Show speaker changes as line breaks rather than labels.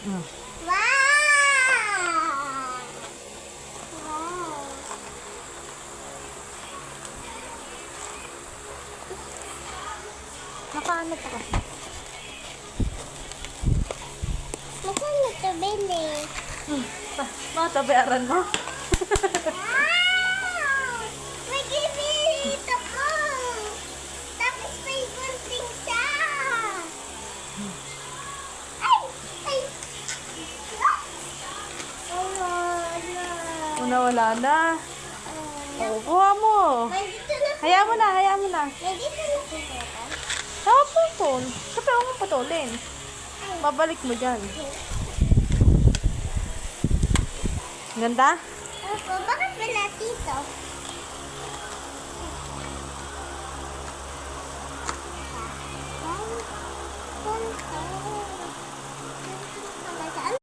Mm.
Wow! Wow!
Nakaano pa kasi?
Masaan ito, Bili?
Matabayaran mo?
Wow! May gibilit ako! Tapos may gunting siya! Ay! Ay! Wala na.
Wala na. Oo, kuha mo.
Nandito na.
Hayaan mo na, hayaan mo na.
Nandito na po ba?
Tawag po phone. Kasi ako mo putulin. Babalik mo dyan. Ganda?
Opo, bakit wala dito?